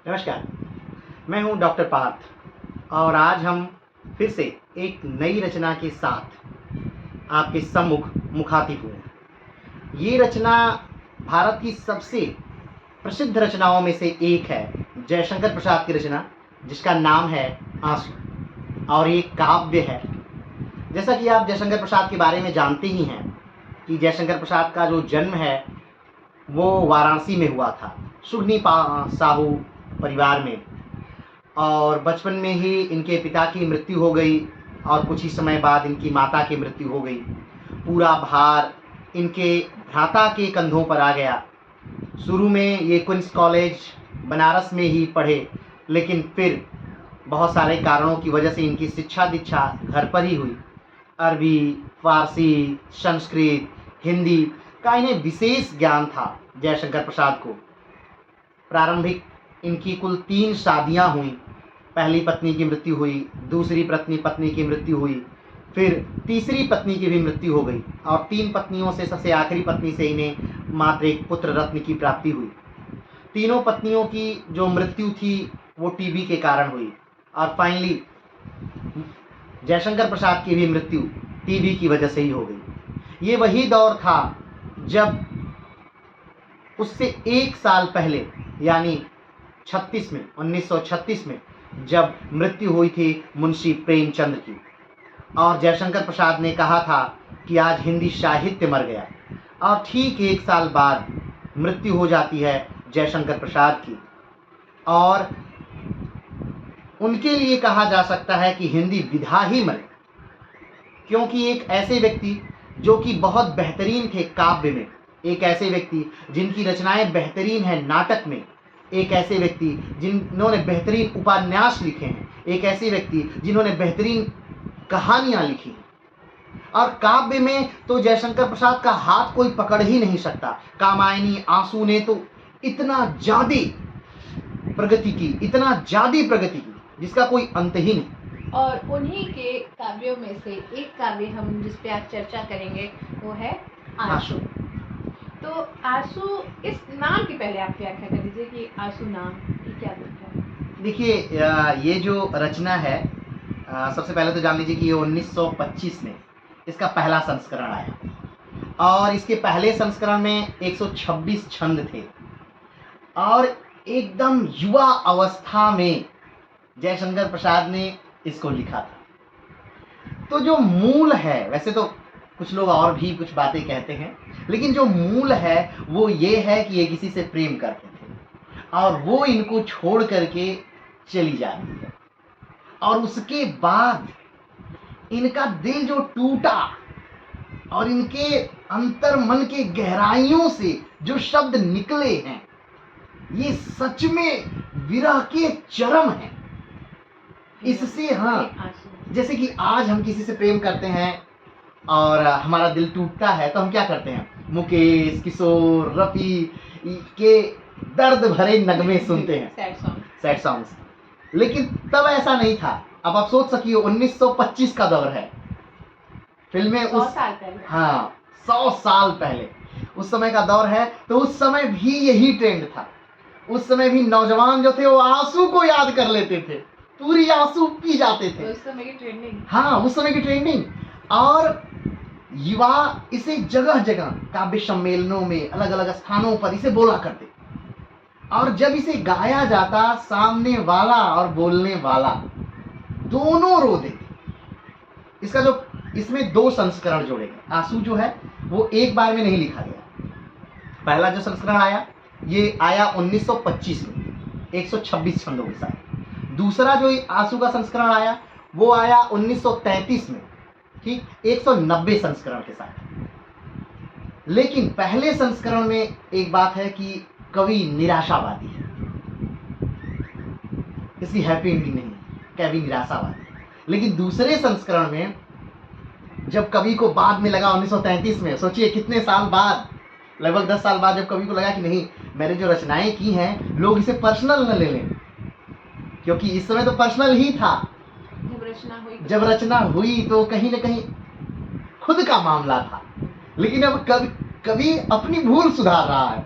नमस्कार, मैं हूं डॉक्टर पार्थ और आज हम फिर से एक नई रचना के साथ आपके सम्मुख मुखातिब हुए हैं। ये रचना भारत की सबसे प्रसिद्ध रचनाओं में से एक है, जयशंकर प्रसाद की रचना, जिसका नाम है आंसू और ये काव्य है। जैसा कि आप जयशंकर प्रसाद के बारे में जानते ही हैं कि जयशंकर प्रसाद का जो जन्म है वो वाराणसी में हुआ था, सुगनी साहू परिवार में, और बचपन में ही इनके पिता की मृत्यु हो गई और कुछ ही समय बाद इनकी माता की मृत्यु हो गई। पूरा भार इनके भ्राता के कंधों पर आ गया। शुरू में ये क्वींस कॉलेज बनारस में ही पढ़े, लेकिन फिर बहुत सारे कारणों की वजह से इनकी शिक्षा दीक्षा घर पर ही हुई। अरबी, फारसी, संस्कृत, हिंदी का इन्हें विशेष ज्ञान था जयशंकर प्रसाद को। प्रारंभिक इनकी कुल 3 शादियां हुई। पहली पत्नी की मृत्यु हुई, दूसरी पत्नी की मृत्यु हुई, फिर तीसरी पत्नी की भी मृत्यु हो गई और 3 पत्नियों से सबसे आखिरी पत्नी से इन्हें मात्र एक पुत्र रत्न की प्राप्ति हुई। तीनों पत्नियों की जो मृत्यु थी वो टीबी के कारण हुई और फाइनली जयशंकर प्रसाद की भी मृत्यु टीबी की वजह से ही हो गई। ये वही दौर था जब उससे 1 साल पहले यानी 1936 में जब मृत्यु हुई थी मुंशी प्रेमचंद की, और जयशंकर प्रसाद ने कहा था कि आज हिंदी साहित्य मर गया, और ठीक 1 साल बाद मृत्यु हो जाती है जयशंकर प्रसाद की। और उनके लिए कहा जा सकता है कि हिंदी विधा ही मरे, क्योंकि एक ऐसे व्यक्ति जो कि बहुत बेहतरीन थे काव्य में, एक ऐसे व्यक्ति जिनकी रचनाएं बेहतरीन हैं नाटक में, एक ऐसे व्यक्ति जिन्होंने बेहतरीन उपन्यास लिखे हैं, एक ऐसे व्यक्ति जिन्होंने बेहतरीन कहानियां लिखी हैं। और काव्य में तो जयशंकर प्रसाद का हाथ कोई पकड़ ही नहीं सकता। कामायनी, आंसू ने तो इतना ज़्यादा प्रगति की जिसका कोई अंत ही नहीं। और उन्हीं के काव्यों में से एक काव्य हम जिस पे आज चर्चा करेंगे वो है आंसू। तो आंसू, इस नाम की पहले आप व्याख्या कर दीजिए कि आंसू नाम की क्या व्याख्या है। देखिए, ये जो रचना है, सबसे पहले तो जान लीजिए कि ये 1925 में इसका पहला संस्करण आया और इसके पहले संस्करण में 126 छंद थे और एकदम युवा अवस्था में जयशंकर प्रसाद ने इसको लिखा था। तो जो मूल है, वैसे तो कुछ लोग और भी कुछ बातें कहते हैं, लेकिन जो मूल है वो ये है कि ये किसी से प्रेम करते थे और वो इनको छोड़ करके चली जाती है, और उसके बाद इनका दिल जो टूटा और इनके अंतर मन के गहराइयों से जो शब्द निकले हैं, ये सच में विरह के चरम हैं। इससे जैसे कि आज हम किसी से प्रेम करते हैं और हमारा दिल टूटता है तो हम क्या करते हैं, मुकेश, किशोर, रफी के दर्द भरे नगमे सुनते हैं, सैड सॉन्ग्स। लेकिन तब ऐसा नहीं था। अब आप सोच सकिए 1925 का दौर है, फिल्में 100 साल पहले, 100 साल पहले उस समय का दौर है। तो उस समय भी यही ट्रेंड था। उस समय भी नौजवान जो थे वो आंसू को याद कर लेते थे, पूरी आंसू पी जाते थे। उस समय की ट्रेंडिंग, उस समय की ट्रेंडिंग। और युवा इसे जगह जगह काव्य सम्मेलनों में अलग अलग स्थानों पर इसे बोला करते, और जब इसे गाया जाता सामने वाला और बोलने वाला दोनों रो देते। इसका जो इसमें 2 संस्करण जोड़े गए। आंसू जो है वो एक बार में नहीं लिखा गया। पहला जो संस्करण आया ये आया 1925 में 126 छंदों के साथ। दूसरा जो आंसू का संस्करण आया वो आया 1933 में, ठीक, 190 संस्करण के साथ। लेकिन पहले संस्करण में एक बात है कि कवि निराशावादी है, इसकी हैप्पी एंडिंग नहीं, कवि निराशावादी है। लेकिन दूसरे संस्करण में जब कवि को बाद में लगा 1933 में, सोचिए कितने साल बाद, लगभग 10 साल बाद, जब कवि को लगा कि नहीं, मैंने जो रचनाएं की हैं लोग इसे पर्सनल न ले लें, क्योंकि इस समय तो पर्सनल ही था। जब रचना हुई तो कहीं ना कहीं खुद का मामला था, लेकिन अब कवि अपनी भूल सुधार रहा है।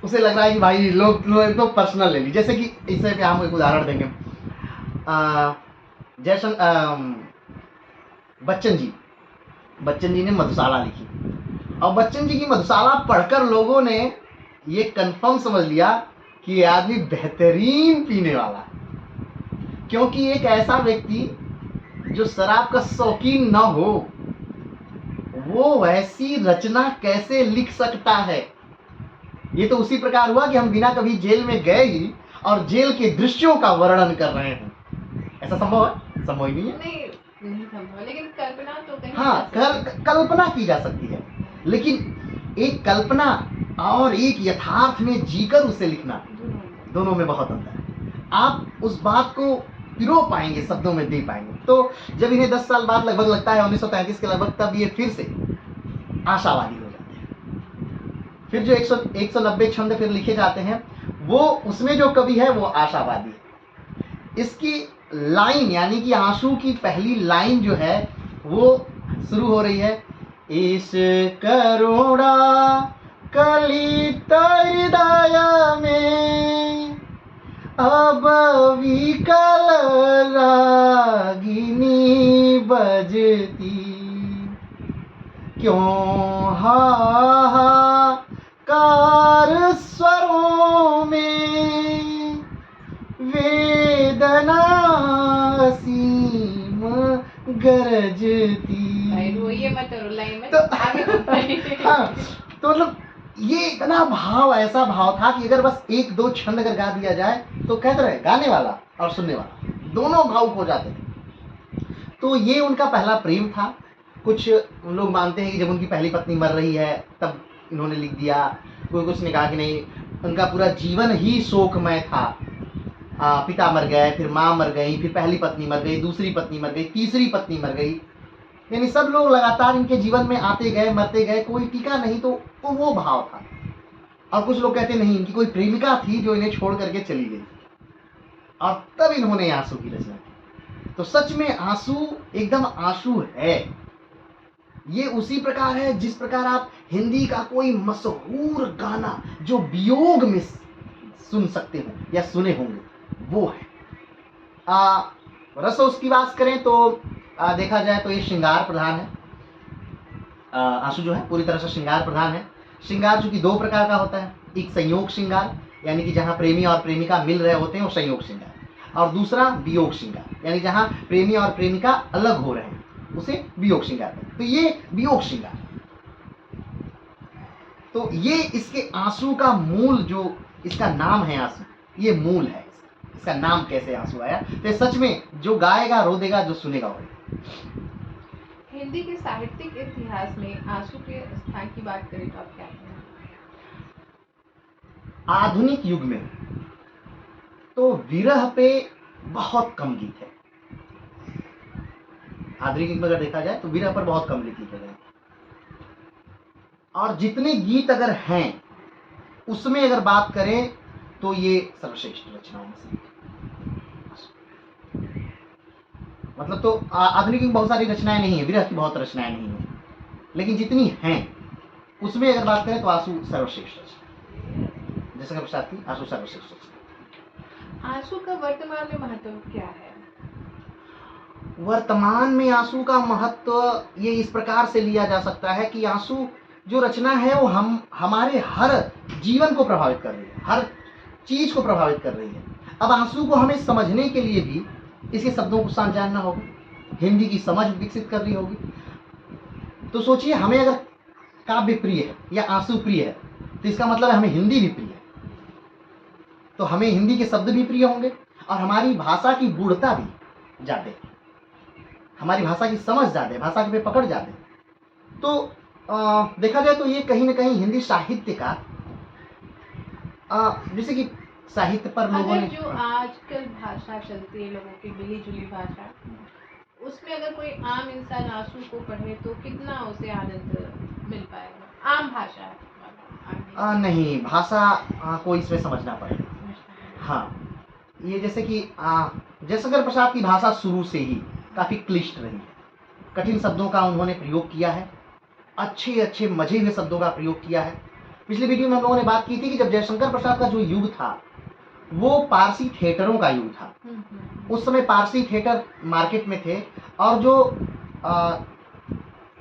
उसे लग रहा है कि भाई लोग तो पर्सनल ले ली। जैसे कि इससे पे हम एक उदाहरण देंगे, जैसन बच्चन जी ने मधुशाला लिखी, और बच्चन जी की मधुशाला पढ़कर लोगों ने ये कंफर्म समझ लिया कि ये आदमी बेहतरीन पीने वाला है, क्योंकि एक ऐसा व्यक्ति जो शराब का शौकीन न हो वो वैसी रचना कैसे लिख सकता है। ये तो उसी प्रकार हुआ कि हम बिना कभी जेल में गए ही और जेल के दृश्यों का वर्णन कर रहे हैं। ऐसा संभव है? संभव ही नहीं है। नहीं संभव, लेकिन कल्पना तो कहीं हाँ, कल्पना की जा सकती है, लेकिन एक कल्पना और एक यथार्थ में जीकर उसे लिखना, दोनों में बहुत अंतर है। आप उस बात को पिरो पाएंगे, शब्दों में दे पाएंगे। तो जब इन्हें 10 साल बाद लगभग लगता है 1933 के लगभग, तब ये फिर से आशावादी हो जाते हैं। फिर जो 190 छंद फिर लिखे जाते हैं, वो उसमें जो कवि है वो आशावादी है। इसकी लाइन यानी कि आंसू की पहली लाइन जो है वो शुरू हो रही है, इस करुणा कलित हृदय में अब विकल रागिनी बजती, क्यों हाहाकार स्वरों में वेदना असीम गरजती। रोइए मत, रुलाइए मत, तो आगे बढ़िए। हाँ, तो मतलब ये इतना भाव, ऐसा भाव था कि अगर बस 1-2 छंद अगर गा दिया जाए तो कहते रहे गाने वाला और सुनने वाला दोनों भावुक हो जाते थे। तो ये उनका पहला प्रेम था। कुछ लोग मानते हैं कि जब उनकी पहली पत्नी मर रही है तब इन्होंने लिख दिया, कोई कुछ ने कहा कि नहीं, उनका पूरा जीवन ही शोकमय था। पिता मर गए, फिर माँ मर गई, फिर पहली पत्नी मर गई, दूसरी पत्नी मर गई, तीसरी पत्नी मर गई, यानी सब लोग लगातार इनके जीवन में आते गए, मरते गए, कोई टीका नहीं। तो वो भाव था। और कुछ लोग कहते नहीं, इनकी कोई प्रेमिका थी जो इन्हें छोड़ करके चली गई और तब इन्होंने आंसू की रचना की। तो सच में आंसू एकदम आंसू है। ये उसी प्रकार है जिस प्रकार आप हिंदी का कोई मशहूर गाना जो वियोग में सुन सकते हो या सुने होंगे, वो है। रसों की बात करें तो देखा जाए तो ये श्रृंगार प्रधान है। आंसू जो है पूरी तरह से श्रृंगार प्रधान है। श्रृंगार चूंकि 2 प्रकार का होता है, एक संयोग श्रृंगार यानी कि जहां प्रेमी और प्रेमिका मिल रहे होते हैं वो संयोग श्रृंगार, और दूसरा वियोग श्रृंगार यानी जहां प्रेमी और प्रेमिका अलग हो रहे हैं उसे वियोग श्रृंगार कहते हैं। तो ये वियोग श्रृंगार, तो ये इसके आंसू का मूल, जो इसका नाम है आंसू, ये मूल है। इसका नाम कैसे आंसू आया, तो सच में जो गाएगा रो देगा, जो सुनेगा वो। हिंदी के साहित्यिक इतिहास में आंसू के स्थान की बात करें तो आप क्या कहेंगे? आधुनिक युग में तो विरह पे बहुत कम गीत है। आधुनिक युग में अगर देखा जाए तो विरह पर बहुत कम लिखे गए, और जितने गीत अगर हैं उसमें अगर बात करें तो ये सर्वश्रेष्ठ रचनाओं में से। मतलब तो आधुनिक युग में बहुत सारी रचनाएं नहीं है, विरह की बहुत रचनाएं नहीं है, लेकिन जितनी हैं उसमें अगर बात करें तो आंसू सर्वश्रेष्ठ रचना, जैसे प्रसाद की आंसू सर्वश्रेष्ठ रचना। आंसू का वर्तमान में महत्व क्या है? वर्तमान में आंसू का महत्व ये इस प्रकार से लिया जा सकता है कि आंसू जो रचना है वो हमारे हर जीवन को प्रभावित कर रही है, हर चीज को प्रभावित कर रही है। अब आंसू को हमें समझने के लिए भी इसके शब्दों को जानना होगा, हिंदी की समझ विकसित करनी होगी। तो सोचिए, हमें अगर काव्य प्रिय है या आंसू प्रिय है तो इसका मतलब है हमें हिंदी भी प्रिय है। तो हमें हिंदी के शब्द भी प्रिय होंगे और हमारी भाषा की गूढ़ता भी ज्यादा, हमारी भाषा की समझ ज्यादा, भाषा के पे पकड़ ज्यादा। तो देखा जाए तो ये कहीं ना कहीं हिंदी साहित्य का, जैसे कि साहित्य पर लोगों ने जो आजकल भाषा चलती है लोगों की मिली जुली भाषा, उसमें अगर कोई आम इंसान आंसू को पढ़े तो कितना उसे आनंद मिल पाएगा? आम भाषा है, नहीं, भाषा को इसमें समझना पड़ेगा। हाँ, ये जैसे कि जयशंकर प्रसाद की भाषा शुरू से ही काफी क्लिष्ट रही है, कठिन शब्दों का उन्होंने प्रयोग किया है, अच्छे अच्छे मजे हुए शब्दों का प्रयोग किया है। पिछली वीडियो में हम लोगों ने बात की थी कि जब जयशंकर प्रसाद का जो युग था वो पारसी थिएटरों का युग था। उस समय पारसी थिएटर मार्केट में थे और जो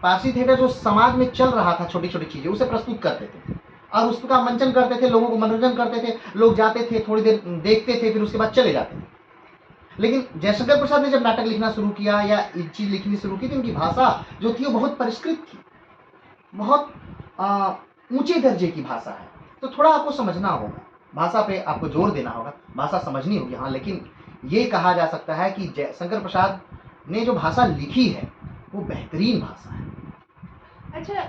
पारसी थिएटर जो समाज में चल रहा था, छोटी छोटी चीजें उसे प्रस्तुत करते थे और उसका मंचन करते थे, लोगों को मनोरंजन करते थे। लोग जाते थे, थोड़ी देर देखते थे, फिर उसके बाद चले जाते थे। लेकिन जयशंकर प्रसाद ने जब नाटक लिखना शुरू किया या एक चीज लिखनी शुरू की तो उनकी भाषा जो थी वो बहुत परिष्कृत थी, बहुत ऊंचे दर्जे की भाषा है। तो थोड़ा आपको समझना होगा, भाषा पे आपको जोर देना होगा, भाषा समझनी होगी। हाँ, लेकिन ये कहा जा सकता है कि जयशंकर प्रसाद ने जो भाषा लिखी है वो बेहतरीन भाषा है। अच्छा,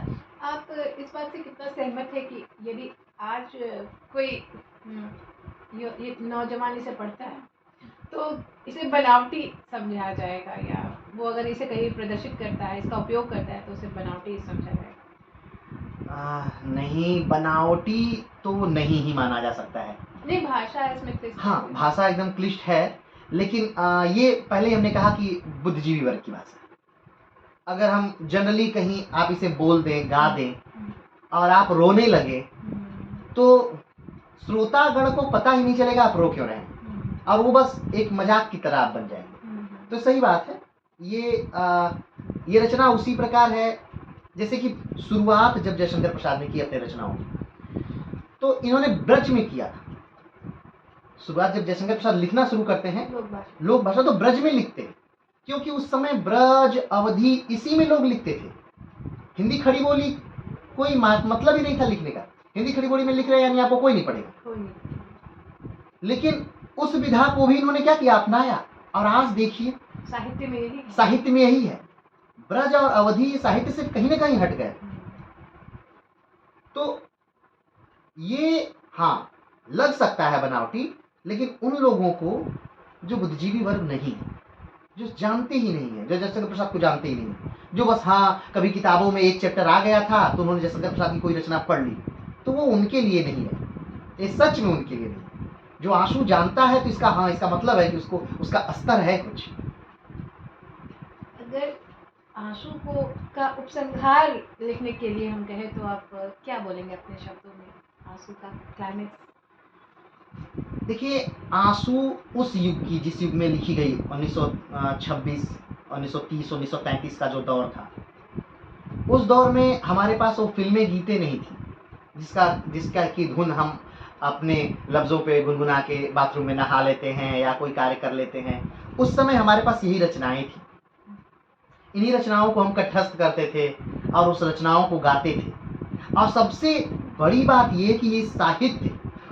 आप इस बात से कितना सहमत है कि यदि आज कोई ये नौजवान इसे पढ़ता है तो इसे बनावटी समझा जाएगा, या वो अगर इसे कहीं प्रदर्शित करता है, इसका उपयोग करता है तो उसे बनावटी समझा जाएगा? नहीं, बनावटी तो नहीं ही माना जा सकता है। नहीं, भाषा इसमें क्लिष्ट हाँ, है। भाषा एकदम क्लिष्ट है, लेकिन ये पहले हमने कहा कि बुद्धिजीवी वर्ग की भाषा। अगर हम जनरली कहीं आप इसे बोल दें, गा दें और आप रोने लगे तो श्रोतागण को पता ही नहीं चलेगा आप रो क्यों रहे हैं और वो बस एक मजाक की तरह आप बन जाएंगे। तो सही बात है, ये रचना उसी प्रकार है जैसे कि शुरुआत जब जयशंकर प्रसाद ने की अपने रचनाओं की तो इन्होंने ब्रज में किया था। शुरुआत जब जयशंकर प्रसाद लिखना शुरू करते हैं, लोक भाषा तो ब्रज में लिखते हैं, क्योंकि उस समय ब्रज, अवधि, इसी में लोग लिखते थे। हिंदी खड़ी बोली कोई मतलब ही नहीं था लिखने का। हिंदी खड़ी बोली में लिख रहे हैं यानी आपको कोई नहीं पढ़ेगा। लेकिन उस विधा को भी इन्होंने क्या किया, अपनाया। और आज देखिए साहित्य में यही साहित्य में यही है। ब्रज और अवधि साहित्य से कहीं ना कहीं हट गए। तो ये हाँ लग सकता है बनावटी, लेकिन उन लोगों को जो बुद्धिजीवी वर्ग नहीं है, जो जानते ही नहीं है, जो जयशंकर प्रसाद को जानते ही नहीं है, जो बस हाँ कभी किताबों में एक चैप्टर आ गया था तो उन्होंने जयशंकर प्रसाद की कोई रचना पढ़ ली, तो वो उनके लिए नहीं है। ये सच में उनके लिए नहीं। जो आंसू जानता है तो इसका मतलब है कि उसको उसका स्तर है कुछ। अगर आंसू को का उपसंहार लिखने के लिए हम कहें तो आप क्या बोलेंगे अपने शब्दों में, आंसू का क्लाइमेक्स? देखिए, आंसू उस युग की जिस युग में लिखी गई 1926, 1930, 1935 का जो दौर था, उस दौर में हमारे पास वो फिल्में गीतें नहीं थी जिसका की धुन हम अपने लफ्ज़ों पे गुनगुना के बाथरूम में नहा लेते हैं या कोई कार्य कर लेते हैं। उस समय हमारे पास यही रचनाएं थी। इन्हीं रचनाओं को हम कंठस्थ करते थे और उस रचनाओं को गाते थे। और सबसे बड़ी बात ये कि ये साहित्य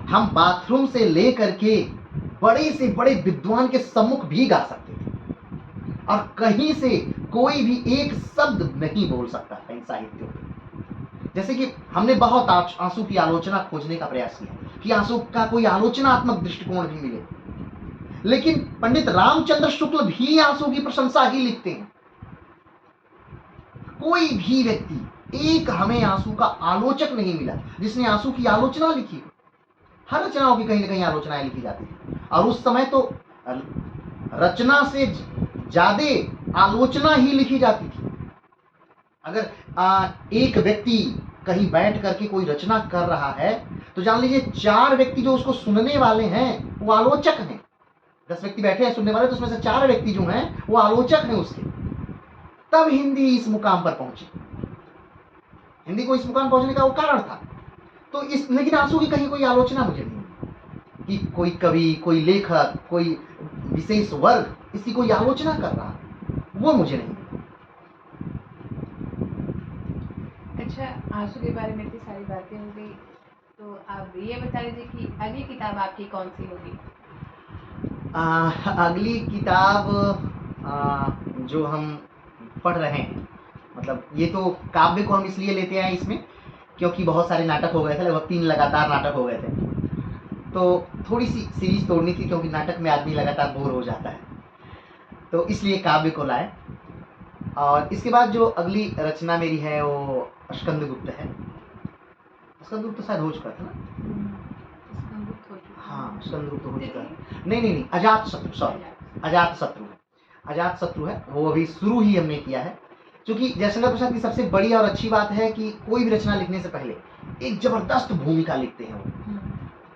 हम बाथरूम से लेकर के बड़े से बड़े विद्वान के सम्मुख भी गा सकते थे और कहीं से कोई भी एक शब्द नहीं बोल सकता था इन साहित्यों में। जैसे कि हमने बहुत आंसू की आलोचना खोजने का प्रयास किया कि आंसू का कोई आलोचनात्मक दृष्टिकोण भी मिले, लेकिन पंडित रामचंद्र शुक्ल भी आंसू की प्रशंसा ही लिखते हैं। कोई भी व्यक्ति, एक हमें आंसू का आलोचक नहीं मिला जिसने आंसू की आलोचना लिखी। हर रचनाओं की कहीं ना कहीं आलोचनाएं लिखी जाती थी और उस समय तो रचना से ज्यादा आलोचना ही लिखी जाती थी। अगर एक व्यक्ति कहीं बैठ करके कोई रचना कर रहा है तो जान लीजिए 4 व्यक्ति जो उसको सुनने वाले हैं वो आलोचक हैं। 10 व्यक्ति बैठे हैं सुनने वाले, तो उसमें से 4 व्यक्ति जो हैं वो आलोचक हैं उसके। तब हिंदी इस मुकाम पर पहुंची। हिंदी को इस मुकाम पहुंचने का वो कारण था। तो लेकिन आंसू की कहीं कोई आलोचना मुझे नहीं कि कोई कवि, कोई लेखक, कोई विशेष वर्ग इसकी कोई आलोचना कर रहा है, वो मुझे नहीं। अच्छा, आंसू के बारे में इतनी सारी बातें हो गई, तो आप ये बता दीजिए कि अगली किताब आपकी कौन सी होगी? अगली किताब जो हम पढ़ रहे हैं, मतलब ये तो काव्य को हम इसलिए लेते हैं इसमें क्योंकि बहुत सारे नाटक हो गए थे, लगभग 3 लगातार नाटक हो गए थे, तो थोड़ी सी सीरीज तोड़नी थी क्योंकि नाटक में आदमी लगातार बोर हो जाता है, तो इसलिए काव्य को लाए। और इसके बाद जो अगली रचना मेरी है वो स्कंदगुप्त है। स्कंदगुप्त शायद हो चुका था ना? हाँ, स्कंदगुप्त हो चुका है। नहीं, अजात शत्रु, सॉरी, अजात शत्रु है। वो अभी शुरू ही हमने किया है। क्योंकि जयशंकर प्रसाद की सबसे बड़ी और अच्छी बात है कि कोई भी रचना लिखने से पहले एक जबरदस्त भूमिका लिखते हैं वो,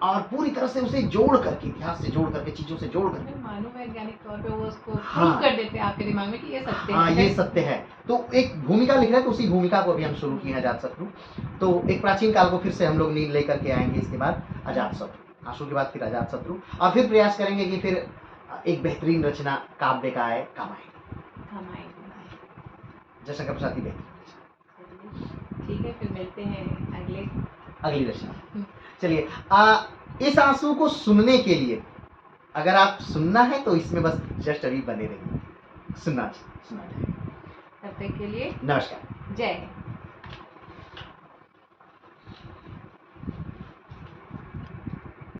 और पूरी तरह से उसे जोड़ करके, इतिहास से जोड़ करके, चीजों से जोड़ करके मानो वैज्ञानिक तौर पे वो उसको हाँ। प्रूफ कर देते हैं आपके दिमाग में कि ये सत्य हाँ है। ये सत्य है। तो एक भूमिका लिख रहे हैं, तो उसी भूमिका को अभी हम शुरू किए हैं अजातशत्रु। तो एक प्राचीन काल को फिर से हम लोग नींद लेकर के आएंगे, इसके बाद अजातशत्रु, आशु के बाद फिर अजातशत्रु, और फिर प्रयास करेंगे कि फिर एक बेहतरीन रचना काव्य का आए, हमारे जयशंकर प्रसाद की बेहतरीन रचना। ठीक है, फिर मिलते हैं अगली रचना। चलिए, इस आंसू को सुनने के लिए अगर आप सुनना है तो इसमें बस जस्ट अभी बने रहिए, सुनना जाए। तब तक के लिए नमस्कार। जय हिंद।